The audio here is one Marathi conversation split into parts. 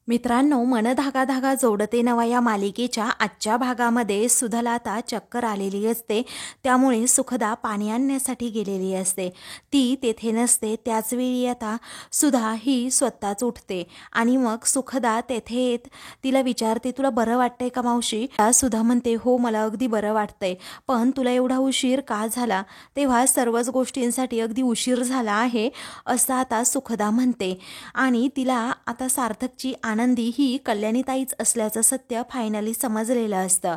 मित्रांनो, मन धागा धागा जोडते नवा या मालिकेच्या आजच्या भागामध्ये सुधाला आता चक्कर आलेली असते. त्यामुळे सुखदा पाणी आणण्यासाठी गेलेली असते. ती तेथे नसते. त्याचवेळी आता सुधा ही स्वतःच उठते आणि मग सुखदा तेथे येत तिला विचारते, तुला बरं वाटतंय का मावशी? सुधा म्हणते, हो मला अगदी बरं वाटतंय, पण तुला एवढा उशीर का झाला? तेव्हा सर्वच गोष्टींसाठी अगदी उशीर झाला आहे असं आता सुखदा म्हणते. आणि तिला आता सार्थकची आनंदी ही कल्याणीताईच असल्याचं सत्य फायनली समजलेलं असतं.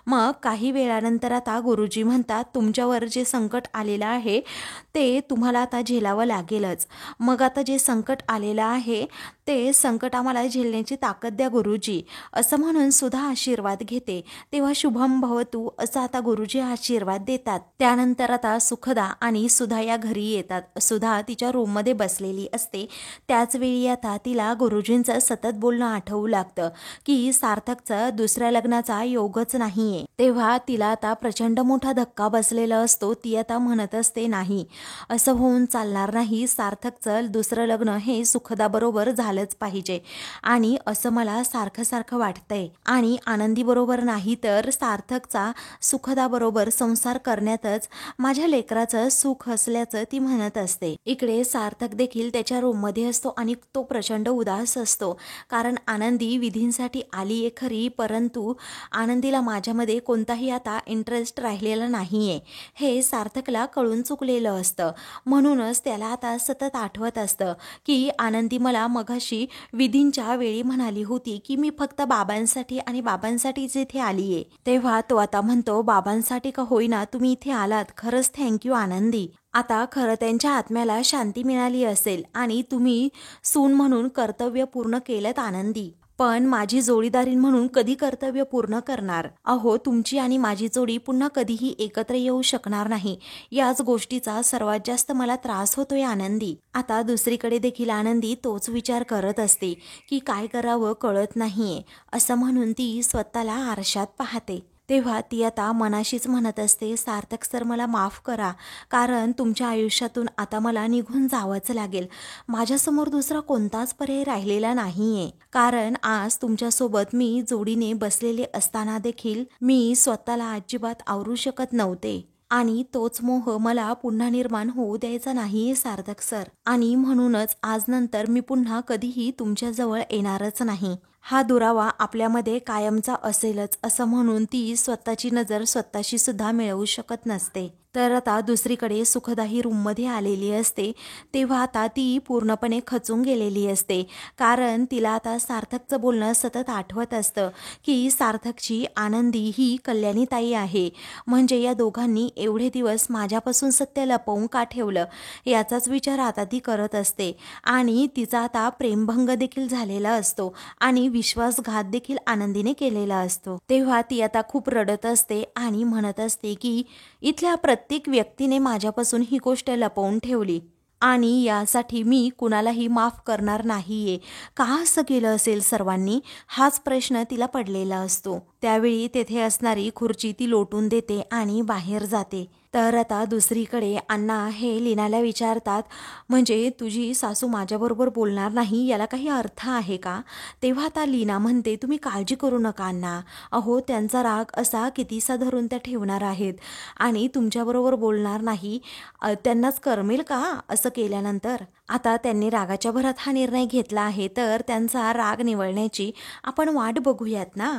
मग काही वेळानंतर आता गुरुजी म्हणतात, तुमच्यावर जे संकट आलेलं आहे ते तुम्हाला आता झेलावं लागेलच. मग आता जे संकट आलेलं आहे ते संकट आम्हाला झेलण्याची ताकद द्या गुरुजी, असं म्हणून सुद्धा आशीर्वाद घेते. तेव्हा शुभम भवतु असं आता गुरुजी आशीर्वाद देतात. त्यानंतर आता सुखदा आणि सुधा या घरी येतात. सुधा तिच्या रूममध्ये बसलेली असते. त्याच वेळी आता तिला गुरुजींचं सतत बोलणं आठवू लागतं की सार्थकचं दुसऱ्या लग्नाचा योगच नाहीये. तेव्हा तिला आता प्रचंड मोठा धक्का बसलेला असतो. ती आता म्हणत असते, नाही असं होऊन चालणार नाही, सार्थकचं दुसरं लग्न हे सुखदा बरोबर झालंच पाहिजे. आणि असं मला सारखं सारखं वाटतंय आणि आनंदी बरोबर नाही तर सार्थकचा सुखदा बरोबर संसार करण्यातच माझ्या लेकराचं सुख असल्याचं ती म्हणत असते. इकडे सार्थक देखील त्याच्या रूममध्ये असतो आणि तो प्रचंड उदास असतो. कारण आनंदी विधींसाठी आली आहे खरी, परंतु आनंदीला माझ्यामध्ये कोणताही आता इंटरेस्ट राहिलेला नाहीये हे सार्थकला कळून चुकलेलं असतं. म्हणूनच त्याला आता सतत आठवत असतं की आनंदी मला मगाशी विधींच्या वेळी म्हणाली होती की मी फक्त बाबांसाठी आणि बाबांसाठीच इथे आली आहे. तेव्हा तो आता म्हणतो, बाबांसाठी का होईना तुम्ही इथे आलात, खरंच थँक्यू आनंदी. आता खरं त्यांच्या आत्म्याला शांती मिळाली असेल आणि तुम्ही सून म्हणून कर्तव्य पूर्ण केलं आनंदी. पण माझी जोडीदारीण म्हणून कधी कर्तव्य पूर्ण करणार? अहो, तुमची आणि माझी जोडी पुन्हा कधीही एकत्र येऊ शकणार नाही. याच गोष्टीचा सर्वात जास्त मला त्रास होतोय आनंदी. आता दुसरीकडे देखील आनंदी तोच विचार करत असते की काय करावं कळत नाहीये. असं म्हणून ती स्वतःला आरशात पाहते. तेव्हा ती आता मनाशीच म्हणत असते, सार्थक सर मला माफ करा, कारण तुमच्या आयुष्यातून आता मला निघून जावंच लागेल. माझ्यासमोर दुसरा कोणताच पर्याय राहिलेला नाहीये. कारण आज तुमच्यासोबत मी जोडीने बसलेले असताना देखील मी स्वतःला अजिबात आवरू शकत नव्हते. आणि तोच मोह मला पुन्हा निर्माण होऊ द्यायचा नाहीये सार्थक सर. आणि म्हणूनच आज नंतर मी पुन्हा कधीही तुमच्याजवळ येणारच नाही. हा दुरावा आपल्यामध्ये कायमचा असेलच, असं म्हणून ती स्वतःची नजर स्वतःशी सुद्धा मिळवू शकत नसते. तर आता दुसरीकडे सुखदा ही रूममध्ये आलेली असते. तेव्हा आता ती पूर्णपणे खचून गेलेली असते. कारण तिला आता सार्थकचं बोलणं सतत आठवत असतं की सार्थकची आनंदी ही कल्याणीताई आहे. म्हणजे या दोघांनी एवढे दिवस माझ्यापासून सत्य लपवून का ठेवलं याचाच विचार आता ती करत असते. आणि तिचा आता प्रेमभंग देखील झालेला असतो आणि विश्वासघात देखील आनंदीने केलेला असतो. तेव्हा ती आता खूप रडत असते आणि म्हणत असते की इथल्या प्रत्येक व्यक्तीने माझ्यापासून ही गोष्ट लपवून ठेवली आणि यासाठी मी कुणालाही माफ करणार नाहीये. का असं केलं असेल सर्वांनी? हाच प्रश्न तिला पडलेला असतो. त्यावेळी तेथे असणारी खुर्ची ती लोटून देते आणि बाहेर जाते. तर आता दुसरीकडे अण्णा हे लीनाला विचारतात, म्हणजे तुझी सासू माझ्याबरोबर बोलणार नाही याला काही अर्थ आहे का? तेव्हा आता लीना म्हणते, तुम्ही काळजी करू नका अण्णा, अहो त्यांचा राग असा कितीसा धरून त्या ठेवणार आहेत आणि तुमच्याबरोबर बोलणार नाही. त्यांनाच करमेल का असं केल्यानंतर? आता त्यांनी रागाच्या भरात हा निर्णय घेतला आहे तर त्यांचा राग निवळण्याची आपण वाट बघूयात ना.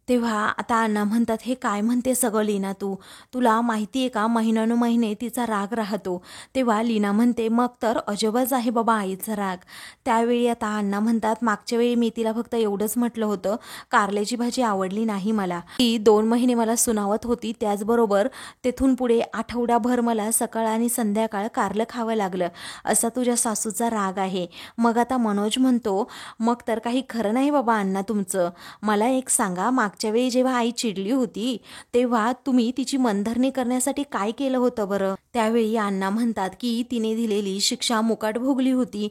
तेव्हा आता अण्णा म्हणतात, हे काय म्हणते सगळं लीना तुला माहिती आहे का महिन्यानुमहिने तिचा राग राहतो. तेव्हा लीना म्हणते, मग तर अजबच आहे बाबा आईचा राग. त्यावेळी आता अण्णा म्हणतात, मागच्या वेळी मी तिला फक्त एवढंच म्हटलं होतं, कारल्याची भाजी आवडली नाही मला, ती 2 महिने मला सुनावत होती. त्याचबरोबर तेथून पुढे आठवड्याभर मला सकाळ आणि संध्याकाळ कारलं खावं लागलं, असा तुझ्या सासूचा राग आहे. मग आता मनोज म्हणतो, मग तर काही खरं नाही बाबा अण्णा तुमचं. मला एक सांगा, मागच्या वेळी जेव्हा आई चिडली होती तेव्हा तुम्ही तिची मनधरणी करण्यासाठी काय केलं होतं बरं? त्यावेळी अण्णा म्हणतात की तिने दिलेली शिक्षा मुकाट भोगली होती.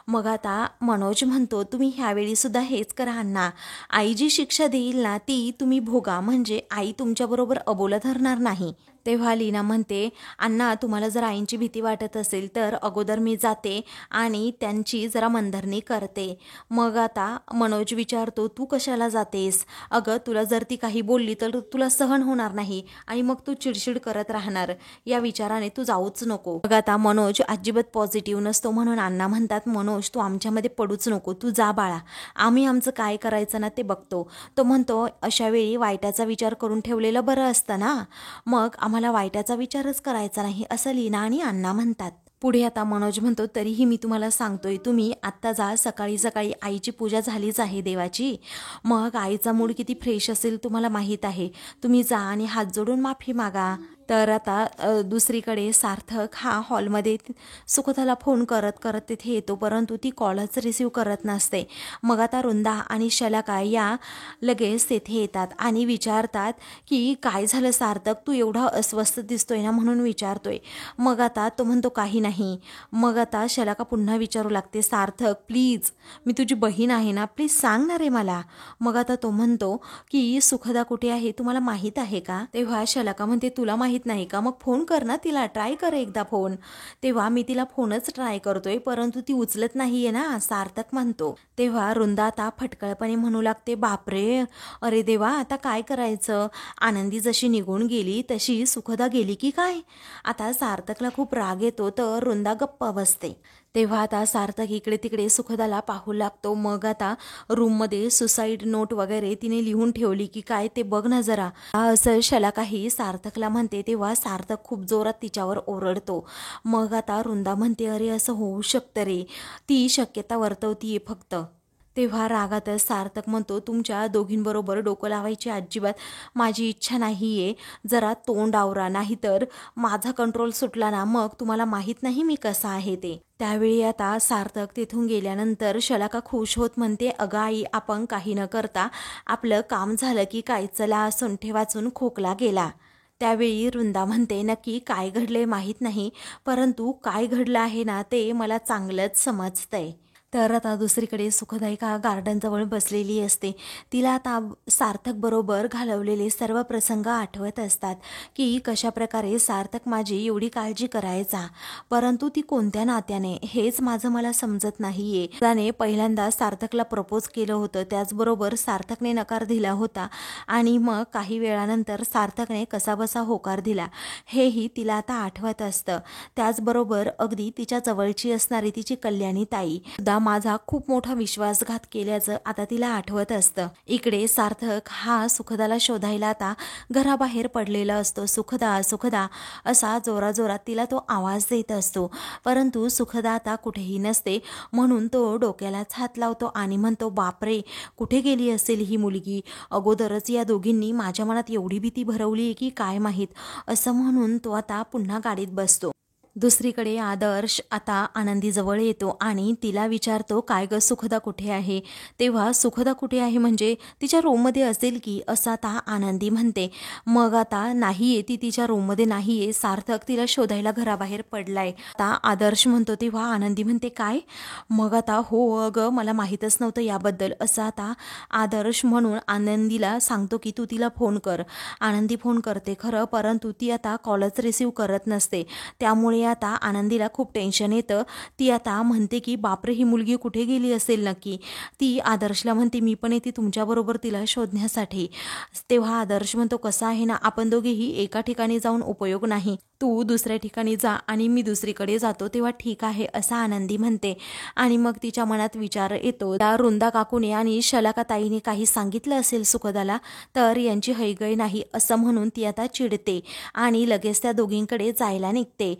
मग आता मनोज म्हणतो, तुम्ही ह्यावेळी सुद्धा हेच करा अण्णा, आई जी शिक्षा देईल ना ती तुम्ही भोगा, म्हणजे आई तुमच्याबरोबर अबोला धरणार नाही. तेव्हा लीना म्हणते, अण्णा तुम्हाला जर आईंची भीती वाटत असेल तर अगोदर मी जाते आणि त्यांची जरा मनधरणी करते. मग आता मनोज विचारतो, तू कशाला जातेस? अगं तुला जर ती काही बोलली तर तुला सहन होणार नाही आणि मग तू चिडचिड करत राहणार. या विचाराने तू जाऊच नको. मग आता मनोज अजिबात पॉझिटिव्ह नसतो म्हणून अण्णा म्हणतात, मनोज तू आमच्यामध्ये पडूच नको, तू जा बाळा, आम्ही आमचं काय करायचं ना ते बघतो. तो म्हणतो, अशा वेळी वाईटाचा विचार करून ठेवलेलं बरं असतं ना, मग आम्हाला वाईटाचा विचारच करायचा नाही असं लीना आणि अण्णा म्हणतात. पुढे आता मनोज म्हणतो, तरीही मी तुम्हाला सांगतोय, तुम्ही आत्ता जा, सकाळी सकाळी आईची पूजा झालीच आहे देवाची, मग आईचा मूड किती फ्रेश असेल तुम्हाला माहीत आहे, तुम्ही जा आणि हात जोडून माफी मागा. तर आता दुसरीकडे सार्थक हा हॉलमध्ये सुखदाला फोन करत करत तिथे येतो, परंतु ती कॉलच रिसीव करत नसते. मग आता वृंदा आणि शलाका या लगेच तेथे येतात आणि विचारतात की काय झालं सार्थक, तू एवढा अस्वस्थ दिसतोय ना म्हणून विचारतोय. मग आता तो म्हणतो काही नाही. मग आता शलाका पुन्हा विचारू लागते, सार्थक प्लीज, मी तुझी बहीण आहे ना, प्लीज सांग ना रे मला. मग आता तो म्हणतो की सुखदा कुठे आहे तुम्हाला माहीत आहे का? तेव्हा शलाका म्हणते, तुला माहीत नाही का? मग फोन कर ना तिला, ट्राय कर एकदा फोन. तेव्हा मी तिला फोनच ट्राय करतोय परंतु ती उचलत नाहीये ना, सार्थक म्हणतो. तेव्हा वृंदा आता फटकळपणे म्हणू लागते, बापरे, अरे देवा, आता काय करायचं? आनंदी जशी निघून गेली तशी सुखदा गेली की काय? आता सार्थकला खूप राग येतो तर वृंदा गप्प बसते. तेव्हा आता सार्थक इकडे तिकडे सुखदाला पाहू लागतो. मग आता रूममध्ये सुसाईड नोट वगैरे तिने लिहून ठेवली की काय ते बघ ना जरा, असं शलाकाही सार्थकला म्हणते. तेव्हा सार्थक खूप जोरात तिच्यावर ओरडतो. मग आता वृंदा म्हणते, अरे असं होऊ शकतं रे, ती शक्यता वर्तवतीये फक्त. तेव्हा रागातच सार्थक म्हणतो, तुमच्या दोघींबरोबर डोकं लावायची अजिबात माझी इच्छा नाहीये, जरा तोंड आवरा, नाहीतर माझा कंट्रोल सुटला ना मग तुम्हाला माहीत नाही मी कसा आहे ते. त्यावेळी आता सार्थक तिथून गेल्यानंतर शलाका खुश होत म्हणते, अगं आई, आपण काही न करता आपलं काम झालं की काय, चला सुंठे वाचून खोकला गेला. त्यावेळी वृंदा म्हणते, नक्की काय घडले माहीत नाही, परंतु काय घडलं आहे ना ते मला चांगलंच समजतंय. तर आता दुसरीकडे सुखदा एका गार्डनजवळ बसलेली असते. तिला आता सार्थक बरोबर घालवलेले सर्व प्रसंग आठवत असतात की कशाप्रकारे सार्थक माझी एवढी काळजी करायचा, परंतु ती कोणत्या नात्याने हेच माझं मला समजत नाहीये. त्याने पहिल्यांदा सार्थकला प्रपोज केलं होतं, त्याचबरोबर सार्थकने नकार दिला होता आणि मग काही वेळानंतर सार्थकने कसाबसा होकार दिला, हेही तिला आता आठवत असतं. त्याचबरोबर अगदी तिच्या जवळची असणारी तिची कल्याणी ताई माझा खूप मोठा विश्वासघात केल्याचं आता तिला आठवत असतं. इकडे सार्थक हा सुखदाला शोधायला आता घराबाहेर पडलेला असतो. सुखदा सुखदा असा जोराजोरात तिला तो आवाज देत असतो, परंतु सुखदा आता कुठेही नसते. म्हणून तो डोक्यालाच हात लावतो आणि म्हणतो, बापरे, कुठे गेली असेल ही मुलगी? अगोदरच या दोघींनी माझ्या मनात एवढी भीती भरवली की काय माहीत, असं म्हणून तो आता पुन्हा गाडीत बसतो. दुसरीकडे आदर्श आता आनंदीजवळ येतो आणि तिला विचारतो, काय ग सुखदा कुठे आहे? तेव्हा सुखदा कुठे आहे म्हणजे तिच्या रूममध्ये असेल की, असं आता आनंदी म्हणते. मग आता नाहीये ती तिच्या रूममध्ये नाहीये, सार्थक तिला शोधायला घराबाहेर पडलाय. आता आदर्श म्हणतो. तेव्हा आनंदी म्हणते, काय? मग आता हो अगं, मला माहीतच नव्हतं याबद्दल, असं आता आदर्श म्हणून आनंदीला सांगतो की तू तिला फोन कर. आनंदी फोन करते खरं, परंतु ती आता कॉलच रिसीव करत नसते. त्यामुळे आता आनंदीला खूप टेन्शन येतं. ती आता म्हणते की बापरे, ही मुलगी कुठे गेली असेल नक्की. ती आदर्शला म्हणते, मी पण येते तुमच्याबरोबर तिला शोधण्यासाठी. तेव्हा आदर्श म्हणतो, कसं आहे ना, आपण दोघेही एका ठिकाणी जाऊन उपयोग नाही, तू दुसऱ्या ठिकाणी जा आणि मी दुसरीकडे जातो तेव्हा ठीक आहे, असं आनंदी म्हणते. आणि मग तिच्या मनात विचार येतो, त्या वृंदा काकूने आणि शलाका ताईने काही सांगितलं असेल सुखदाला तर यांची हैगय नाही, असं म्हणून ती आता चिडते आणि लगेच त्या दोघींकडे जायला निघते.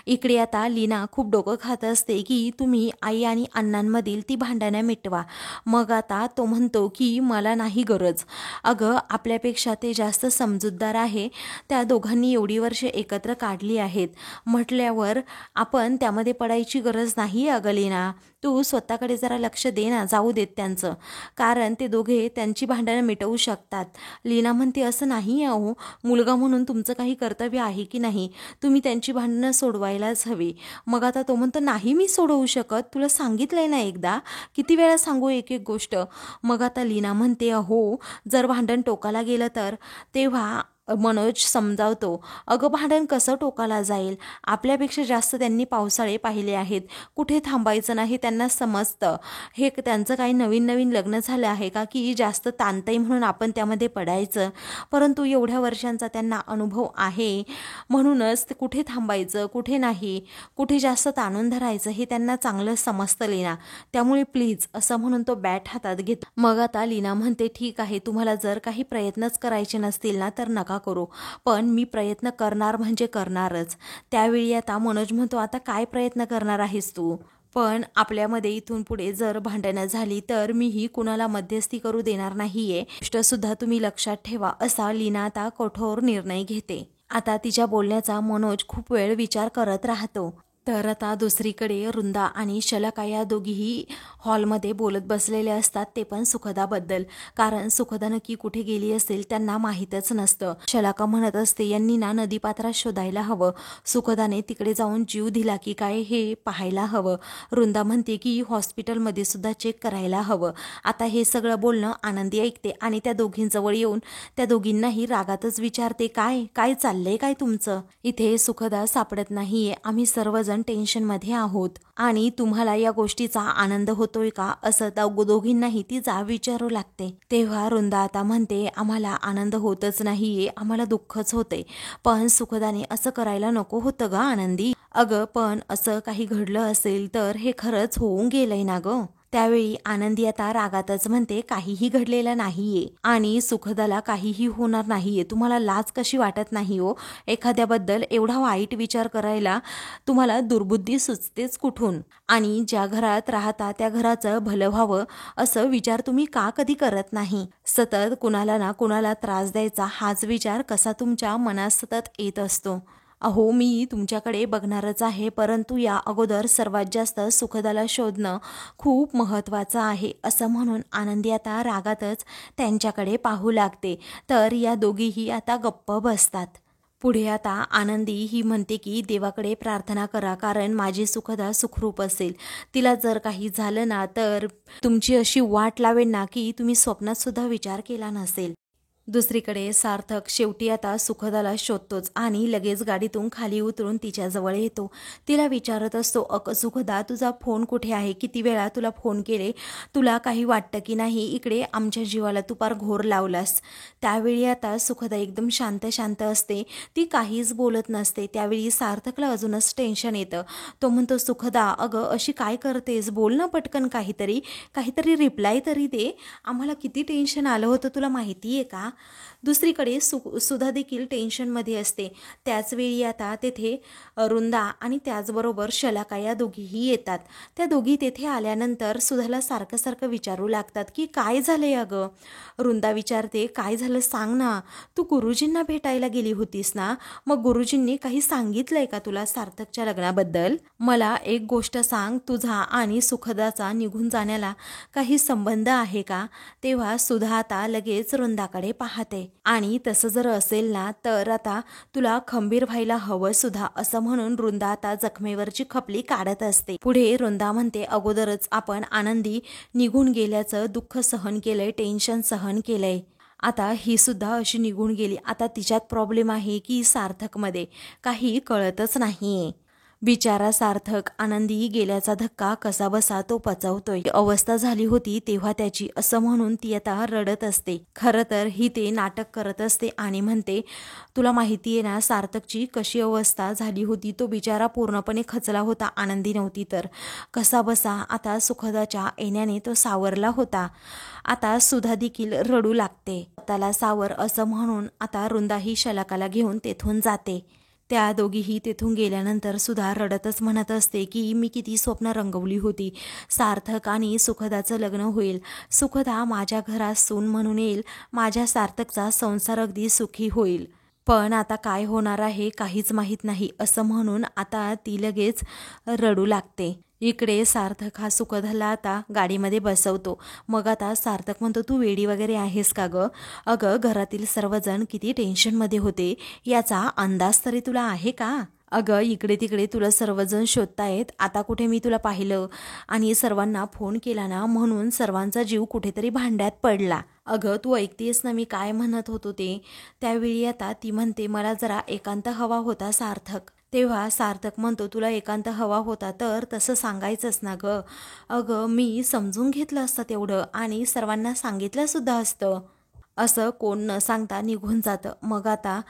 इकडे आता लीना खूप डोकं खात असते की तुम्ही आई आणि अण्णांमधील ती भांडणं मिटवा. मग आता तो म्हणतो की मला नाही गरज, अगं आपल्यापेक्षा ते जास्त समजूतदार आहे, त्या दोघांनी एवढी वर्षे एकत्र काढली आहेत म्हटल्यावर आपण त्यामध्ये पडायची गरज नाही. अगं लीना, तू स्वतःकडे जरा लक्ष दे ना, जाऊ देत त्यांचं, कारण ते दोघे त्यांची भांडणं मिटवू शकतात. लीना म्हणते, असं नाही अहो, मुलगा म्हणून तुमचं काही कर्तव्य आहे की नाही, तुम्ही त्यांची भांडणं सोडवायलाच हवी. मग आता तो म्हणतो, नाही मी सोडवू शकत, तुला सांगितलंय ना एकदा, किती वेळा सांगू एक एक गोष्ट. मग आता लीना म्हणते, अहो जर भांडण टोकाला गेलं तर? तेव्हा मनोज समजावतो, अगं भांडण कसं टोकाला जाईल, आपल्यापेक्षा जास्त त्यांनी पावसाळे पाहिले आहेत, कुठे थांबायचं नाही त्यांना समजतं. हे त्यांचं काही नवीन नवीन लग्न झालं आहे का की जास्त ताणतंय म्हणून आपण त्यामध्ये पडायचं. परंतु एवढ्या वर्षांचा त्यांना अनुभव आहे, म्हणूनच कुठे थांबायचं कुठे नाही, कुठे जास्त ताणून धरायचं हे त्यांना चांगलं समजतं लीना. त्यामुळे प्लीज असं म्हणून तो बॅट हातात घेतो. मग आता लीना म्हणते, ठीक आहे, तुम्हाला जर काही प्रयत्नच करायचे नसतील ना तर नका करू, पण मी प्रयत्न करणार म्हणजे करणारच. त्यावेळी आता मनोज म्हणतो, आता काय प्रयत्न करणार आहेस तू? पण आपल्यामध्ये इथून पुढे जर भांडणं झाली तर मीही कुणाला मध्यस्थी करू देणार नाहीये, गोष्ट सुद्धा तुम्ही लक्षात ठेवा, असा लीना आता कठोर निर्णय घेते. आता तिच्या बोलण्याचा मनोज खूप वेळ विचार करत राहतो. तर आता दुसरीकडे वृंदा आणि शलाका या दोघीही हॉलमध्ये बोलत बसलेले असतात, ते पण सुखदाबद्दल. कारण सुखदा नक्की कुठे गेली असेल त्यांना माहीतच नसतं. शलाका म्हणत असते, यांनी ना नदीपात्रात शोधायला हवं, सुखदाने तिकडे जाऊन जीव दिला की काय हे पाहायला हवं. वृंदा म्हणते की हॉस्पिटलमध्ये सुद्धा चेक करायला हवं. आता हे सगळं बोलणं आनंदी ऐकते आणि त्या दोघींजवळ येऊन त्या दोघींनाही रागातच विचारते, काय काय चाललंय काय तुमचं? इथे सुखदा सापडत नाहीये, आम्ही सर्वजण टेन्शनमध्ये आहोत आणि तुम्हाला या गोष्टीचा आनंद होतोय का, असं दोघींनाही ती जाब विचारू लागते. तेव्हा वृंदा आता म्हणते, आम्हाला आनंद होतच नाहीये, आम्हाला दुःखच होते, पण सुखदाने असं करायला नको होतं ग आनंदी. अगं पण असं काही घडलं असेल तर हे खरंच होऊन गेलंय ना ग. त्यावेळी आनंदी आता रागातच म्हणते, काहीही घडलेलं नाहीये आणि सुखदाला काहीही होणार नाहीये, तुम्हाला लाज कशी वाटत नाही हो एखाद्याबद्दल एवढा वाईट विचार करायला, तुम्हाला दुर्बुद्धी सुचतेच कुठून? आणि ज्या घरात राहता त्या घराचं भलं व्हावं असं विचार तुम्ही का कधी करत नाही? सतत कुणाला ना कुणाला त्रास द्यायचा हाच विचार कसा तुमच्या मनात सतत येत असतो? अहो मी तुमच्याकडे बघणारच आहे, परंतु या अगोदर सर्वात जास्त सुखदाला शोधणं खूप महत्त्वाचं आहे, असं म्हणून आनंदी आता रागातच त्यांच्याकडे पाहू लागते. तर या दोघीही आता गप्प बसतात. पुढे आता आनंदी ही म्हणते की देवाकडे प्रार्थना करा, कारण माझी सुखदा सुखरूप असेल. तिला जर काही झालं ना तर तुमची अशी वाट लावेल ना की तुम्ही स्वप्नात सुद्धा विचार केला नसेल. दुसरीकडे सार्थक शेवटी आता सुखदाला शोधतोच आणि लगेच गाडीतून खाली उतरून तिच्याजवळ येतो. तिला विचारत असतो, सुखदा तुझा फोन कुठे आहे, किती वेळा तुला फोन केले, तुला काही वाटतं की नाही, इकडे आमच्या जीवाला तू पार घोर लावलास. त्यावेळी आता सुखदा एकदम शांत शांत असते, ती काहीच बोलत नसते. त्यावेळी सार्थकला अजूनच टेन्शन येतं. तो म्हणतो, सुखदा अगं अशी काय करतेस, बोल ना पटकन, काहीतरी काहीतरी रिप्लाय तरी दे, आम्हाला किती टेन्शन आलं होतं तुला माहिती आहे का? दुसरीकडे सुधा देखील टेन्शनमध्ये असते. त्याचवेळी आता तेथे वृंदा आणि त्याचबरोबर शलाका या दोघीही येतात. त्या दोघी तेथे आल्यानंतर सुधाला सारखं सारखं विचारू लागतात की काय झालंय अगं. वृंदा विचारते, काय झालं सांग ना, तू गुरुजींना भेटायला गेली होतीस ना, मग गुरुजींनी काही सांगितलंय का तुला सार्थकच्या लग्नाबद्दल? मला एक गोष्ट सांग, तुझा आणि सुखदाचा निघून जाण्याला काही संबंध आहे का? तेव्हा सुधा आता लगेच वृंदाकडे पाहते आणि तसं जर असेल ना तर आता तुला खंबीर व्हायला हवं सुधा, असं म्हणून वृंदा आता जखमेवरची खपली काढत असते. पुढे वृंदा म्हणते, अगोदरच आपण आनंदी निघून गेल्याचं दुःख सहन केलंय, टेन्शन सहन केलंय, आता ही सुद्धा अशी निघून गेली, आता तिच्यात प्रॉब्लेम आहे की सार्थकमध्ये, काही कळतच नाहीये. बिचारा सार्थक आनंदी गेल्याचा धक्का कसा बसा तो पचवतोय. अवस्था झाली होती तेव्हा त्याची, असं म्हणून ती आता रडत असते. खरं तर ही ते नाटक करत असते आणि म्हणते, तुला माहिती आहे ना सार्थकची कशी अवस्था झाली होती, तो बिचारा पूर्णपणे खचला होता, आनंदी नव्हती तर. कसा बसा आता सुखदाच्या येण्याने तो सावरला होता. आता सुधा देखील रडू लागते. त्याला सावर असं म्हणून आता वृंदाही शलाकाला घेऊन तेथून जाते. त्या दोघीही तेथून गेल्यानंतर सुधा रडतच म्हणत असते की मी किती स्वप्न रंगवली होती, सार्थक आणि सुखदाचं लग्न होईल, सुखदा माझ्या घरात सून म्हणून येईल, माझ्या सार्थकचा संसार अगदी सुखी होईल, पण आता काय होणार आहे काहीच माहीत नाही, असं म्हणून आता ती लगेच रडू लागते. इकडे सार्थक हा सुखदाला आता गाडीमध्ये बसवतो. मग आता सार्थक म्हणतो, तू वेडी वगैरे आहेस का गं? अगं घरातील सर्वजण किती टेन्शनमध्ये होते याचा अंदाज तरी तुला आहे का? अगं इकडे तिकडे तुला सर्वजण शोधतायत, आता कुठे मी तुला पाहिलं आणि सर्वांना फोन केला ना म्हणून सर्वांचा जीव कुठेतरी भांड्यात पडला. अगं तू ऐकतेस ना मी काय म्हणत होतो ते. त्यावेळी आता ती म्हणते मला जरा एकांत हवा होता सार्थक. तेव्हा सार्थक म्हणतो तुला एकांत हवा होता तर तसं सांगायचंच ना गं. अगं मी समजून घेतलं असतं तेवढं आणि सर्वांना सांगितलं सुद्धा असतं. असं कोण न सांगता निघून जातं. मग आता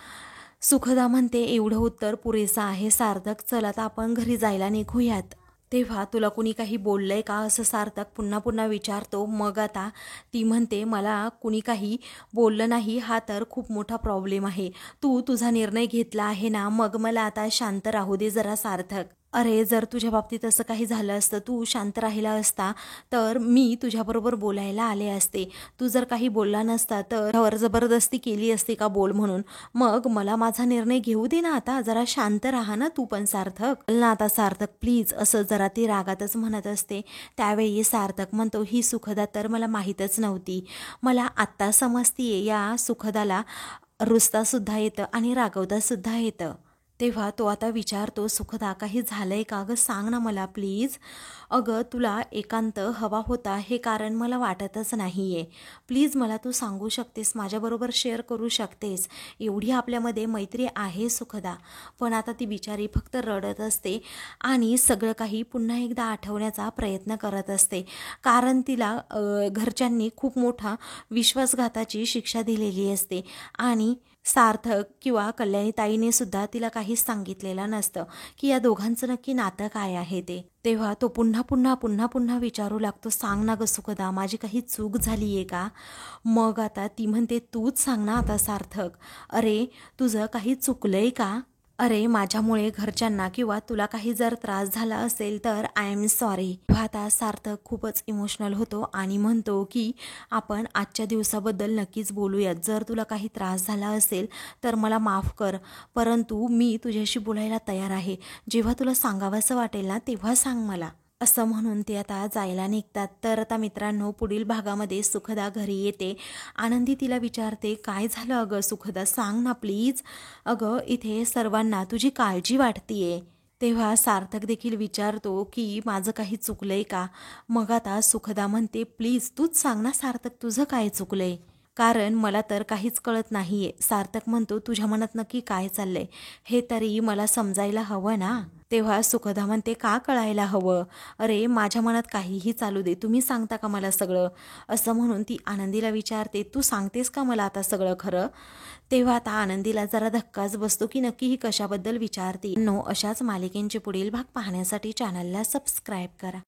सुखदा म्हणते एवढं उत्तर पुरेसं आहे सार्थक, चल आता आपण घरी जायला निघूयात. तेव्हा तुला कुणी काही बोललंय का असं सार्थक पुन्हा पुन्हा विचारतो. मग आता ती म्हणते मला कुणी काही बोललं नाही, हा तर खूप मोठा प्रॉब्लेम आहे. तू तुझा निर्णय घेतला आहे ना, मग मला आता शांत राहू दे जरा सार्थक. अरे जर तुझ्या बाबतीत असं काही झालं असतं, तू शांत राहिला असता तर मी तुझ्याबरोबर बोलायला आले असते. तू जर काही बोलला नसता तर त्यावर जबरदस्ती केली असती का बोल म्हणून. मग मला माझा निर्णय घेऊ दे ना, आता जरा शांत राहा ना तू पण सार्थक. चल ना आता सार्थक प्लीज, असं जरा ती रागातच म्हणत असते. त्यावेळी सार्थक म्हणतो ही सुखदा तर मला माहीतच नव्हती. मला आत्ता समजतीये या सुखदाला रुसता सुद्धा येतं आणि रागवता सुद्धा येतं. तेव्हा तो आता विचारतो सुखदा काही झालंय का गं, सांग ना मला प्लीज. अगं तुला एकांत हवा होता हे कारण मला वाटतच नाहीये. प्लीज मला तू सांगू शकतेस, माझ्याबरोबर शेअर करू शकतेस. एवढी आपल्यामध्ये मैत्री आहे सुखदा. पण आता ती बिचारी फक्त रडत असते आणि सगळं काही पुन्हा एकदा आठवण्याचा प्रयत्न करत असते. कारण तिला घरच्यांनी खूप मोठा विश्वासघाताची शिक्षा दिलेली असते आणि सार्थक किंवा कल्याणीताईने सुद्धा तिला काहीच सांगितलेलं नसतं की या दोघांचं नक्की नातं काय आहे ते. तेव्हा तो पुन्हा विचारू लागतो सांग ना गं सुखदा, माझी काही चूक झाली आहे का. मग आता ती म्हणते तूच सांग ना आता सार्थक. अरे तुझं काही चुकलंय का. अरे माझ्यामुळे घरच्यांना किंवा तुला काही जर त्रास झाला असेल तर आय एम सॉरी. आता सार्थक खूपच इमोशनल होतो आणि म्हणतो की आपण आजच्या दिवसाबद्दल नक्कीच बोलूयात. जर तुला काही त्रास झाला असेल तर मला माफ कर, परंतु मी तुझ्याशी बोलायला तयार आहे. जेव्हा तुला सांगावंसं वाटेल ना तेव्हा सांग मला. असं म्हणून ते आता जायला निघतात. तर आता मित्रांनो पुढील भागामध्ये सुखदा घरी येते. आनंदी तिला विचारते काय झालं अगं सुखदा, सांग ना प्लीज. अगं इथे सर्वांना तुझी काळजी वाटतीये. तेव्हा सार्थक देखील विचारतो की माझं काही चुकलंय का. मग आता सुखदा म्हणते प्लीज तूच सांग ना सार्थक तुझं काय चुकलंय, कारण मला तर काहीच कळत नाहीये. सार्थक म्हणतो तुझ्या मनात नक्की काय चाललंय हे तरी मला समजायला हवं ना. तेव्हा सुखदा म्हणते का कळायला हवं, अरे माझ्या मनात काहीही चालू दे, तुम्ही सांगता का मला सगळं. असं म्हणून ती आनंदीला विचारते तू सांगतेस का मला आता सगळं खरं. तेव्हा आता आनंदीला जरा धक्काच बसतो की नक्की ही कशाबद्दल विचारते. अशाच मालिकेंचे पुढील भाग पाहण्यासाठी चॅनलला सबस्क्राईब करा.